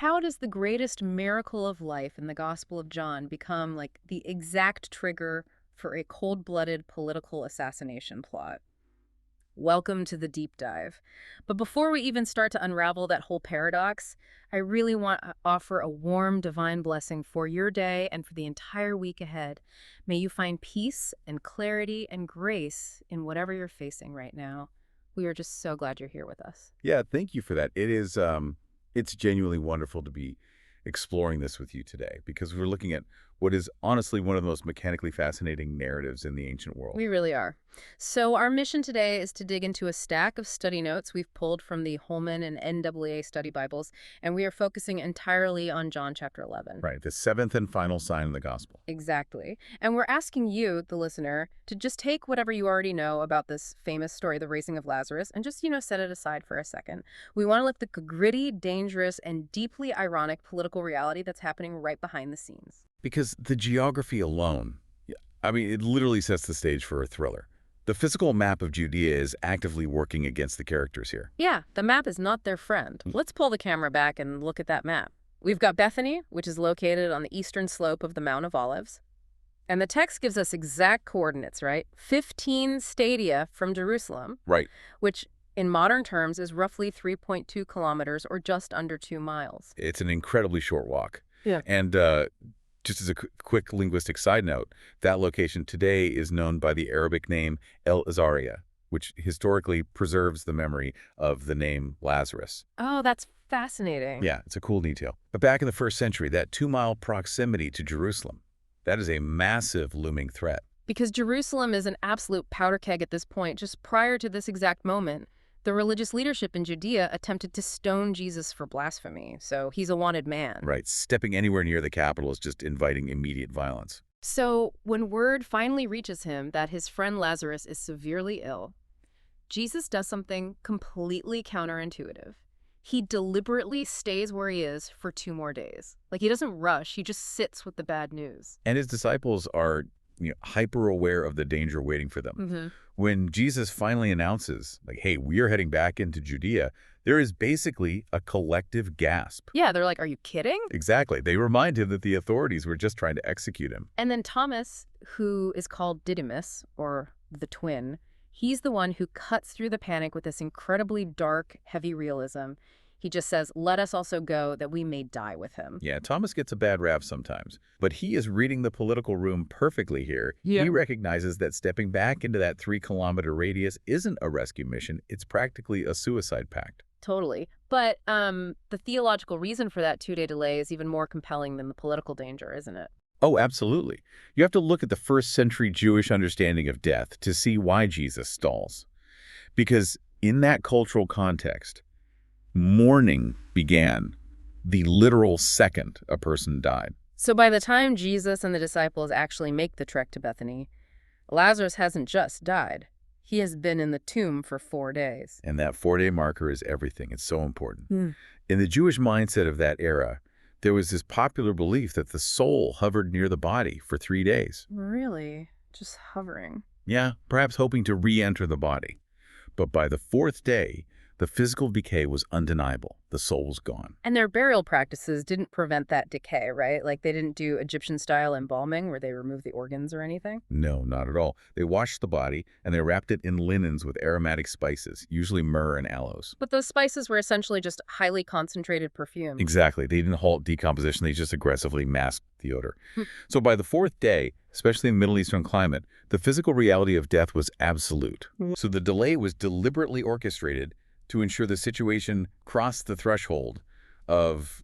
how does the greatest miracle of life in the Gospel of John become like the exact trigger for a cold-blooded political assassination plot? Welcome to the deep dive. But before we even start to unravel that whole paradox, I really want to offer a warm divine blessing for your day and for the entire week ahead. May you find peace and clarity and grace in whatever you're facing right now. We are just so glad you're here with us. Yeah, thank you for that. It's genuinely wonderful to be exploring this with you today because we're looking at what is honestly one of the most mechanically fascinating narratives in the ancient world. We really are. So our mission today is to dig into a stack of study notes we've pulled from the Holman and NAA study Bibles, and we are focusing entirely on John chapter 11. Right, the seventh and final sign of the gospel. Exactly. And we're asking you, the listener, to just take whatever you already know about this famous story, the raising of Lazarus, and just, set it aside for a second. We want to look at the gritty, dangerous, and deeply ironic political reality that's happening right behind the scenes. Because the geography alone, it literally sets the stage for a thriller. The physical map of Judea is actively working against the characters here. Yeah, the map is not their friend. Let's pull the camera back and look at that map. We've got Bethany, which is located on the eastern slope of the Mount of Olives. And the text gives us exact coordinates, right? 15 stadia from Jerusalem. Right. Which in modern terms is roughly 3.2 kilometers or just under 2 miles. It's an incredibly short walk. Yeah. And just as a quick linguistic side note, that location today is known by the Arabic name El Azariah, which historically preserves the memory of the name Lazarus. Oh, that's fascinating. Yeah, it's a cool detail. But back in the first century, that 2-mile proximity to Jerusalem, that is a massive looming threat. Because Jerusalem is an absolute powder keg at this point. Just prior to this exact moment, the religious leadership in Judea attempted to stone Jesus for blasphemy, so he's a wanted man. Right, stepping anywhere near the capital is just inviting immediate violence. So when word finally reaches him that his friend Lazarus is severely ill, Jesus does something completely counterintuitive. He deliberately stays where he is for 2 more days. Like, he doesn't rush, he just sits with the bad news. And his disciples are hyper aware of the danger waiting for them. Mm-hmm. When Jesus finally announces, like, hey, we are heading back into Judea, there is basically a collective gasp. Yeah, they're like, are you kidding? Exactly. They remind him that the authorities were just trying to execute him. And then Thomas, who is called Didymus, or the twin, he's the one who cuts through the panic with this incredibly dark, heavy realism. He just says, let us also go that we may die with him. Yeah, Thomas gets a bad rap sometimes, but he is reading the political room perfectly here. Yeah. He recognizes that stepping back into that 3-kilometer radius isn't a rescue mission. It's practically a suicide pact. Totally. But the theological reason for that 2-day delay is even more compelling than the political danger, isn't it? Oh, absolutely. You have to look at the first-century Jewish understanding of death to see why Jesus stalls. Because in that cultural context, mourning began the literal second a person died. So by the time Jesus and the disciples actually make the trek to Bethany, Lazarus hasn't just died. He has been in the tomb for 4 days. And that 4-day marker is everything. It's so important. In the Jewish mindset of that era, there was this popular belief that the soul hovered near the body for 3 days. Really? Just hovering? Yeah, perhaps hoping to re-enter the body. But by the 4th day, the physical decay was undeniable. The soul was gone. And their burial practices didn't prevent that decay, right? Like, they didn't do Egyptian-style embalming where they remove the organs or anything? No, not at all. They washed the body, and they wrapped it in linens with aromatic spices, usually myrrh and aloes. But those spices were essentially just highly concentrated perfume. Exactly. They didn't halt decomposition. They just aggressively masked the odor. So by the 4th day, especially in the Middle Eastern climate, the physical reality of death was absolute. So the delay was deliberately orchestrated to ensure the situation crossed the threshold of,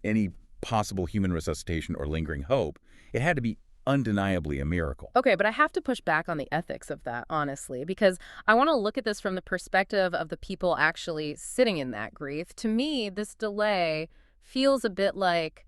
any possible human resuscitation or lingering hope. It had to be undeniably a miracle. Okay, but I have to push back on the ethics of that, honestly, because I want to look at this from the perspective of the people actually sitting in that grief. To me, this delay feels a bit like,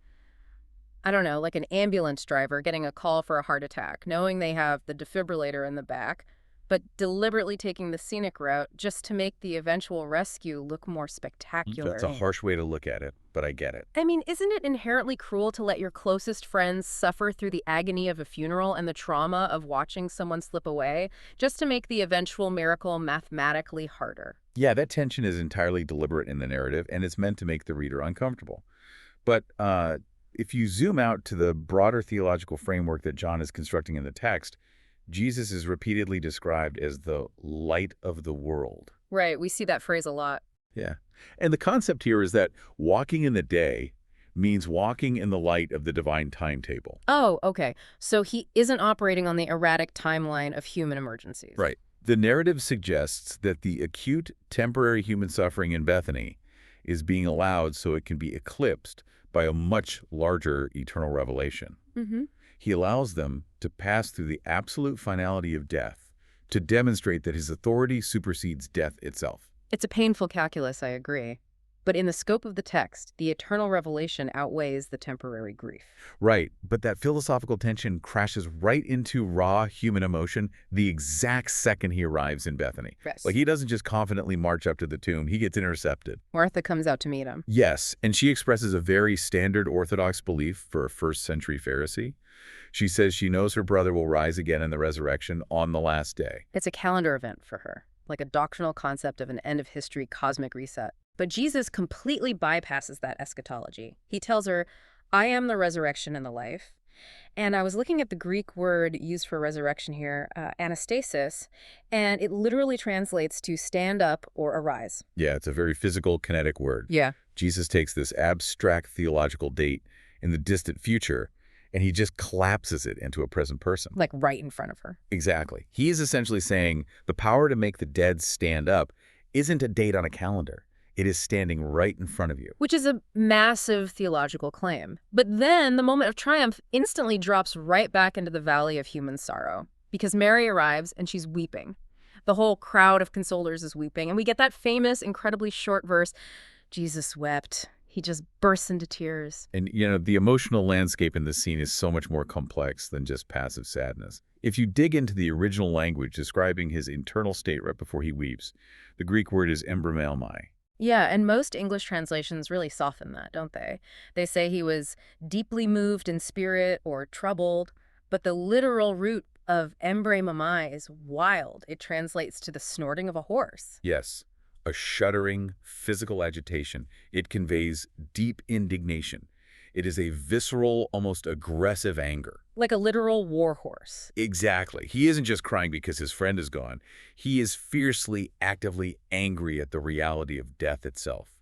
I don't know, like an ambulance driver getting a call for a heart attack, knowing they have the defibrillator in the back, but deliberately taking the scenic route just to make the eventual rescue look more spectacular. That's a harsh way to look at it, but I get it. I mean, isn't it inherently cruel to let your closest friends suffer through the agony of a funeral and the trauma of watching someone slip away, just to make the eventual miracle mathematically harder? Yeah, that tension is entirely deliberate in the narrative, and it's meant to make the reader uncomfortable. But if you zoom out to the broader theological framework that John is constructing in the text, Jesus is repeatedly described as the light of the world. Right, we see that phrase a lot. Yeah. And the concept here is that walking in the day means walking in the light of the divine timetable. Oh, okay. So he isn't operating on the erratic timeline of human emergencies. Right. The narrative suggests that the acute, temporary human suffering in Bethany is being allowed so it can be eclipsed by a much larger eternal revelation. Mm-hmm. He allows them to pass through the absolute finality of death to demonstrate that his authority supersedes death itself. It's a painful calculus, I agree. But in the scope of the text, the eternal revelation outweighs the temporary grief. Right, but that philosophical tension crashes right into raw human emotion the exact second he arrives in Bethany. Yes. Like, he doesn't just confidently march up to the tomb, he gets intercepted. Martha comes out to meet him. Yes, and she expresses a very standard Orthodox belief for a first-century Pharisee. She says she knows her brother will rise again in the resurrection on the last day. It's a calendar event for her, like a doctrinal concept of an end-of-history cosmic reset. But Jesus completely bypasses that eschatology. He tells her, I am the resurrection and the life. And I was looking at the Greek word used for resurrection here, anastasis, and it literally translates to stand up or arise. Yeah, it's a very physical, kinetic word. Yeah. Jesus takes this abstract theological date in the distant future, and he just collapses it into a present person. Like right in front of her. Exactly. He is essentially saying the power to make the dead stand up isn't a date on a calendar. It is standing right in front of you. Which is a massive theological claim. But then the moment of triumph instantly drops right back into the valley of human sorrow. Because Mary arrives and she's weeping. The whole crowd of consolers is weeping. And we get that famous, incredibly short verse, Jesus wept. He just bursts into tears. And, the emotional landscape in this scene is so much more complex than just passive sadness. If you dig into the original language describing his internal state right before he weeps, the Greek word is embrimelmai. Yeah, and most English translations really soften that, don't they? They say he was deeply moved in spirit or troubled, but the literal root of embrimelmai is wild. It translates to the snorting of a horse. Yes, a shuddering physical agitation. It conveys deep indignation. It is a visceral, almost aggressive anger. Like a literal war horse. Exactly. He isn't just crying because his friend is gone. He is fiercely, actively angry at the reality of death itself.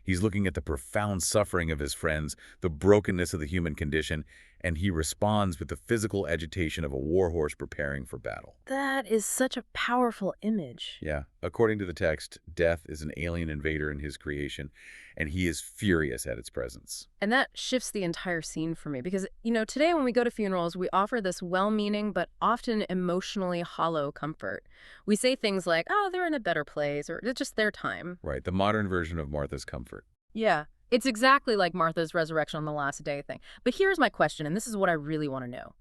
He's looking at the profound suffering of his friends, the brokenness of the human condition, and he responds with the physical agitation of a war horse preparing for battle. That is such a powerful image. Yeah. According to the text, death is an alien invader in his creation, and he is furious at its presence. And that shifts the entire scene for me because, today when we go to funerals, we offer this well-meaning but often emotionally hollow comfort. We say things like, oh, they're in a better place, or it's just their time. Right, the modern version of Martha's comfort. Yeah, it's exactly like Martha's resurrection on the last day thing. But here's my question, and this is what I really want to know.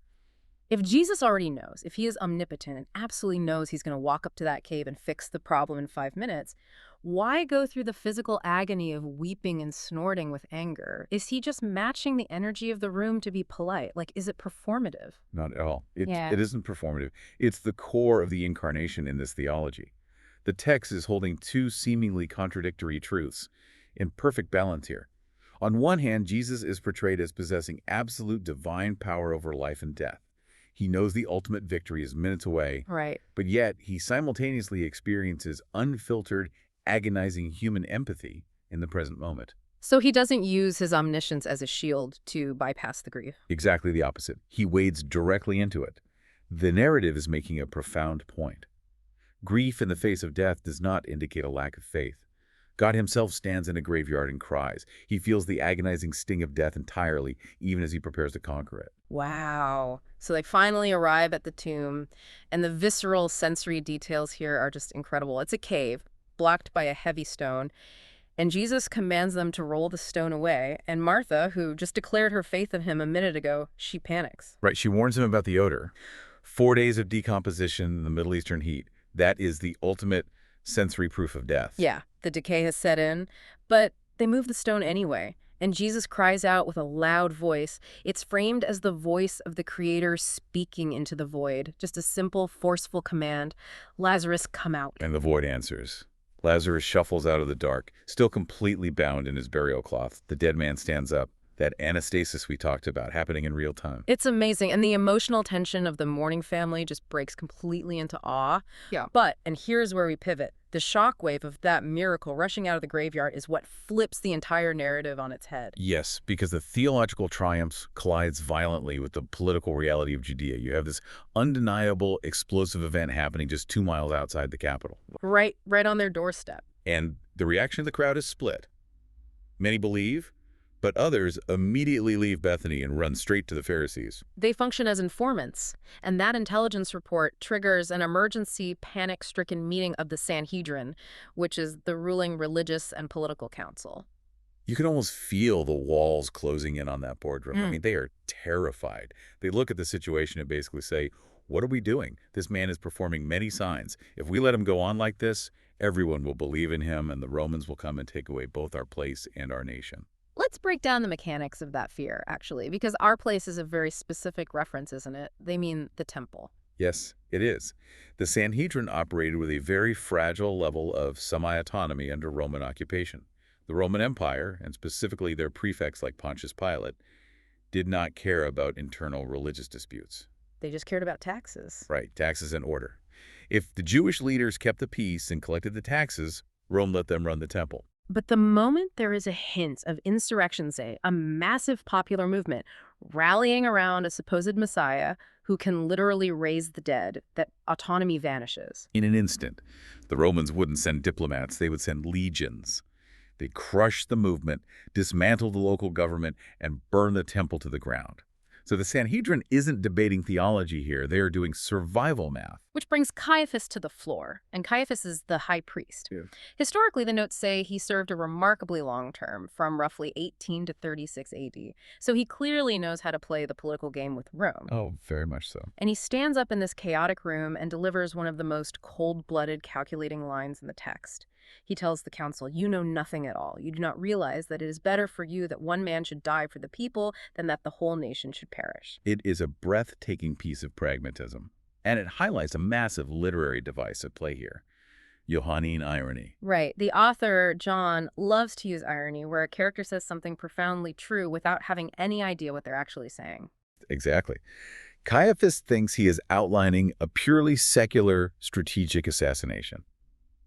If Jesus already knows, if he is omnipotent and absolutely knows he's going to walk up to that cave and fix the problem in 5 minutes, why go through the physical agony of weeping and snorting with anger? Is he just matching the energy of the room to be polite? Like, is it performative? Not at all. Yeah. It isn't performative. It's the core of the incarnation in this theology. The text is holding two seemingly contradictory truths in perfect balance here. On one hand, Jesus is portrayed as possessing absolute divine power over life and death. He knows the ultimate victory is minutes away, Right. but yet he simultaneously experiences unfiltered, agonizing human empathy in the present moment. So he doesn't use his omniscience as a shield to bypass the grief. Exactly the opposite. He wades directly into it. The narrative is making a profound point. Grief in the face of death does not indicate a lack of faith. God himself stands in a graveyard and cries. He feels the agonizing sting of death entirely, even as he prepares to conquer it. Wow. So they finally arrive at the tomb, and the visceral sensory details here are just incredible. It's a cave, blocked by a heavy stone, and Jesus commands them to roll the stone away, and Martha, who just declared her faith in him a minute ago, she panics. Right, she warns him about the odor. 4 days of decomposition in the Middle Eastern heat. That is the ultimate sensory proof of death. Yeah, the decay has set in, but they move the stone anyway. And Jesus cries out with a loud voice. It's framed as the voice of the Creator speaking into the void. Just a simple, forceful command. Lazarus, come out. And the void answers. Lazarus shuffles out of the dark, still completely bound in his burial cloth. The dead man stands up. That anastasis we talked about happening in real time. It's amazing. And the emotional tension of the mourning family just breaks completely into awe. Yeah. But, and here's where we pivot, the shockwave of that miracle rushing out of the graveyard is what flips the entire narrative on its head. Yes, because the theological triumphs collides violently with the political reality of Judea. You have this undeniable, explosive event happening just 2 miles outside the capital. Right on their doorstep. And the reaction of the crowd is split. Many believe, but others immediately leave Bethany and run straight to the Pharisees. They function as informants, and that intelligence report triggers an emergency, panic-stricken meeting of the Sanhedrin, which is the ruling religious and political council. You can almost feel the walls closing in on that boardroom. I mean, they are terrified. They look at the situation and basically say, what are we doing? This man is performing many signs. If we let him go on like this, everyone will believe in him, and the Romans will come and take away both our place and our nation. Let's break down the mechanics of that fear, actually, because our place is a very specific reference, isn't it? They mean the temple. Yes, it is. The Sanhedrin operated with a very fragile level of semi-autonomy under Roman occupation. The Roman Empire, and specifically their prefects like Pontius Pilate, did not care about internal religious disputes. They just cared about taxes. Right, taxes and order. If the Jewish leaders kept the peace and collected the taxes, Rome let them run the temple. But the moment there is a hint of insurrection, say, a massive popular movement rallying around a supposed messiah who can literally raise the dead, that autonomy vanishes. In an instant, the Romans wouldn't send diplomats, they would send legions. They crushed the movement, dismantled the local government, and burned the temple to the ground. So the Sanhedrin isn't debating theology here. They are doing survival math. Which brings Caiaphas to the floor, and Caiaphas is the high priest. Yeah. Historically, the notes say he served a remarkably long term, from roughly 18 to 36 AD. So he clearly knows how to play the political game with Rome. Oh, very much so. And he stands up in this chaotic room and delivers one of the most cold-blooded, calculating lines in the text. He tells the council, "You know nothing at all. You do not realize that it is better for you that one man should die for the people than that the whole nation should perish." It is a breathtaking piece of pragmatism, and it highlights a massive literary device at play here. Johannine irony. Right. The author, John, loves to use irony where a character says something profoundly true without having any idea what they're actually saying. Exactly. Caiaphas thinks he is outlining a purely secular strategic assassination.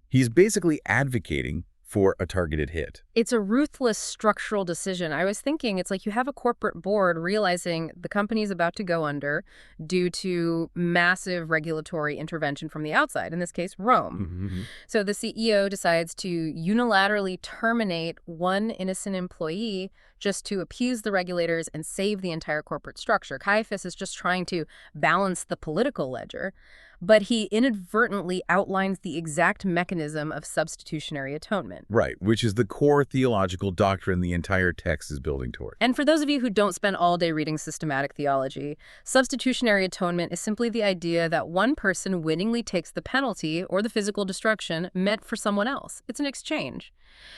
He's basically advocating for a targeted hit. It's a ruthless structural decision. I was thinking it's like you have a corporate board realizing the company's about to go under due to massive regulatory intervention from the outside, in this case, Rome. Mm-hmm. So the CEO decides to unilaterally terminate one innocent employee just to appease the regulators and save the entire corporate structure. Caiaphas is just trying to balance the political ledger, but he inadvertently outlines the exact mechanism of substitutionary atonement. Right, which is the core theological doctrine the entire text is building toward. And for those of you who don't spend all day reading systematic theology, substitutionary atonement is simply the idea that one person wittingly takes the penalty or the physical destruction meant for someone else. It's an exchange.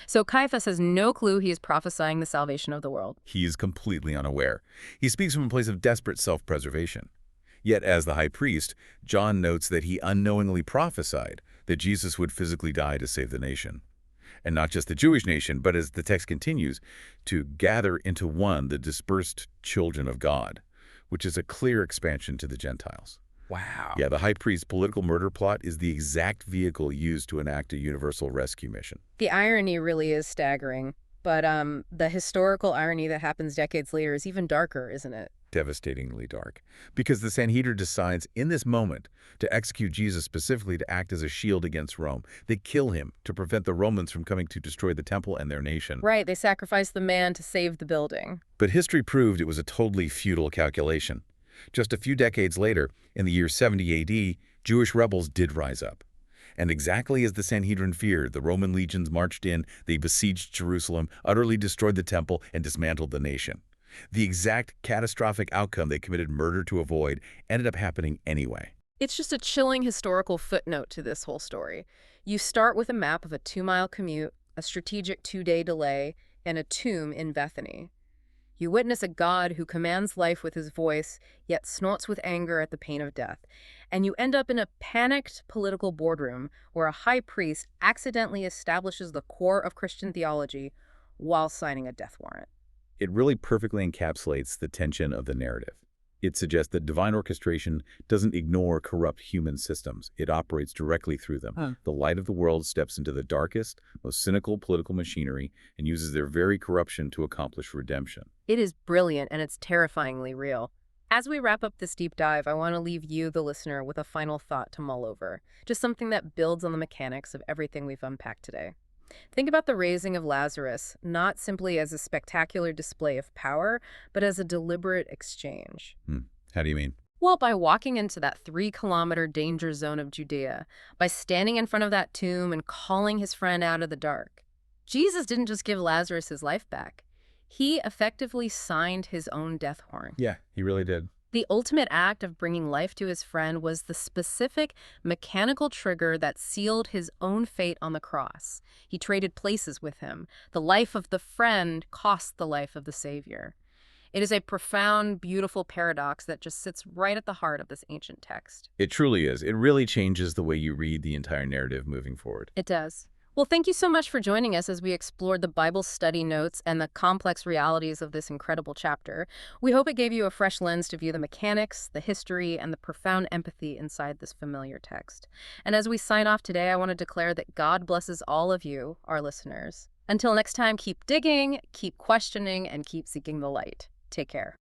So Caiaphas has no clue he is prophesying the salvation of the world. He is completely unaware. He speaks from a place of desperate self-preservation. Yet, as the high priest, John notes that he unknowingly prophesied that Jesus would physically die to save the nation. And not just the Jewish nation, but as the text continues, to gather into one the dispersed children of God, which is a clear expansion to the Gentiles. Wow. Yeah, the high priest's political murder plot is the exact vehicle used to enact a universal rescue mission. The irony really is staggering, but the historical irony that happens decades later is even darker, isn't it? Devastatingly dark, because the Sanhedrin decides in this moment to execute Jesus specifically to act as a shield against Rome. They kill him to prevent the Romans from coming to destroy the temple and their nation. Right, they sacrifice the man to save the building. But history proved it was a totally futile calculation. Just a few decades later, in the year 70 AD, Jewish rebels did rise up. And exactly as the Sanhedrin feared, the Roman legions marched in, they besieged Jerusalem, utterly destroyed the temple, and dismantled the nation. The exact catastrophic outcome they committed murder to avoid ended up happening anyway. It's just a chilling historical footnote to this whole story. You start with a map of a 2-mile commute, a strategic 2-day delay, and a tomb in Bethany. You witness a God who commands life with his voice, yet snorts with anger at the pain of death. And you end up in a panicked political boardroom where a high priest accidentally establishes the core of Christian theology while signing a death warrant. It really perfectly encapsulates the tension of the narrative. It suggests that divine orchestration doesn't ignore corrupt human systems. It operates directly through them. The light of the world steps into the darkest, most cynical political machinery and uses their very corruption to accomplish redemption. It is brilliant, and it's terrifyingly real. As we wrap up this deep dive, I want to leave you, the listener, with a final thought to mull over. Just something that builds on the mechanics of everything we've unpacked today. Think about the raising of Lazarus, not simply as a spectacular display of power, but as a deliberate exchange. How do you mean? Well, by walking into that 3-kilometer danger zone of Judea, by standing in front of that tomb and calling his friend out of the dark, Jesus didn't just give Lazarus his life back. He effectively signed his own death warrant. Yeah, he really did. The ultimate act of bringing life to his friend was the specific mechanical trigger that sealed his own fate on the cross. He traded places with him. The life of the friend cost the life of the Savior. It is a profound, beautiful paradox that just sits right at the heart of this ancient text. It truly is. It really changes the way you read the entire narrative moving forward. It does. Well, thank you so much for joining us as we explored the Bible study notes and the complex realities of this incredible chapter. We hope it gave you a fresh lens to view the mechanics, the history, and the profound empathy inside this familiar text. And as we sign off today, I want to declare that God blesses all of you, our listeners. Until next time, keep digging, keep questioning, and keep seeking the light. Take care.